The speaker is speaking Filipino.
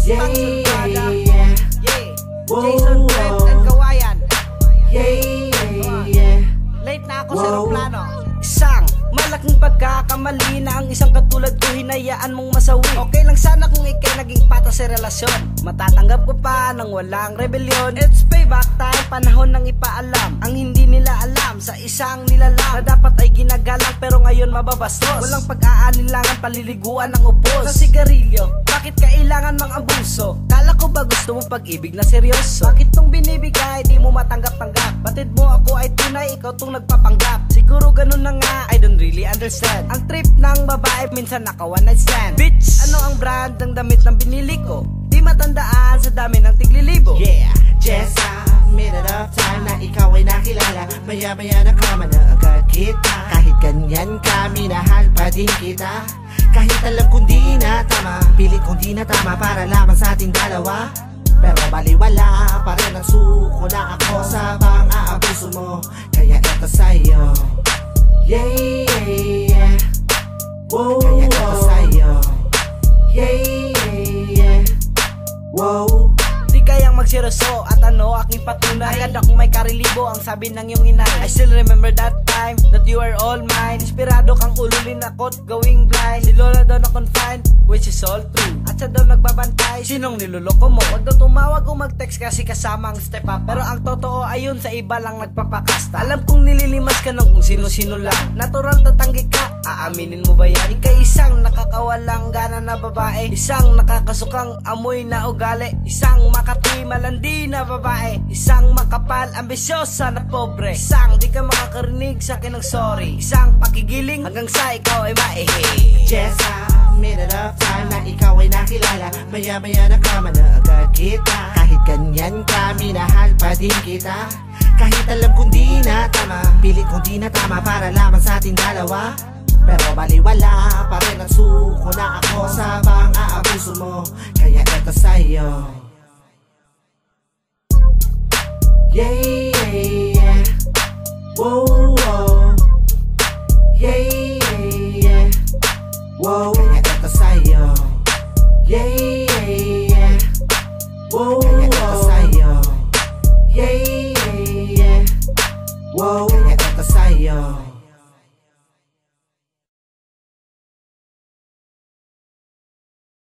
Pang Sultana, Jason Brent and Kawayan. Late na ako sa aeroplano. Isang malaking pagkakamali na ang isang katulad ko hinayaan mong masawi. Okay lang sana kung ikay naging patas sa relasyon. Matatanggap ko pa nang walang rebellion. It's payback time, panahon ng ipaalam ang hindi nila alam sa isang nilalang na dapat ay ginagalang pero ngayon mababastos. Walang pag-aanilangan, paliliguan ng upos. Sa sigarilyo, bakit kailangan mang abuso? Kala ko ba gusto mo pag-ibig na seryoso? Bakit tong binibigay, di mo matanggap-tanggap? Batid mo ako ay tunay, ikaw tong nagpapanggap. Siguro ganun na nga, I don't really understand. Ang trip ng babae, minsan naka one night stand. Bitch, ano ang brand ng damit ng binili ko? Di matandaan sa dami ng tiglilibo. Yeah, just a minute of time na ikaw ay nakilala. Maya-maya nakama na agad kita. Kahit ganyan ka, minahal pa din kita. Kahit alam kong di na tama, pilit kong di na tama para lamang sa ating dalawa. Pero baliwala pa rin ang suko na ako sa pang-aabuso mo. Kaya eto sa'yo, wow. Kaya eto sa'yo, wow. Di kayang magsiroso at ano aking patunay. Agad akong may karilibo ang sabi ng iyong inay. I still remember that time that you are all mine. Inspirado kang ululin ako't going blind. Si Lola daw na confined, which is all true. At siya daw nagbabantay, sinong niluloko mo? Huwag daw tumawag o mag-text kasi kasama ang step up. Pero ang totoo ayun sa iba lang nagpapakasta. Alam kong nililimas ka ng kung sino-sino lang. Natural tatanggi ka, aaminin mo ba yan? Ika'y isang nakakawalang gana na babae, isang nakakasukang amoy na ugali, isang makati malandi na babae, isang makapal ambisyosa na pobre, isang di ka makakarinig sa akin ng sorry, isang pakigiling hanggang sa ikaw ay maihi. Just a minute of time na ikaw ay nakilala. Maya-maya nakama na agad kita. Kahit ganyan ka, minahal pa din kita. Kahit alam kong di na tama, pilit kong di na tama para lamang sa ating dalawa. Pero baliwala pa rin ang suko na ako sa pang-aabuso mo. Kaya eto sa'yo, wow. Wow. Kaya eto sa'yo, wow. Kaya eto sa'yo, wow. Kaya eto sa'yo.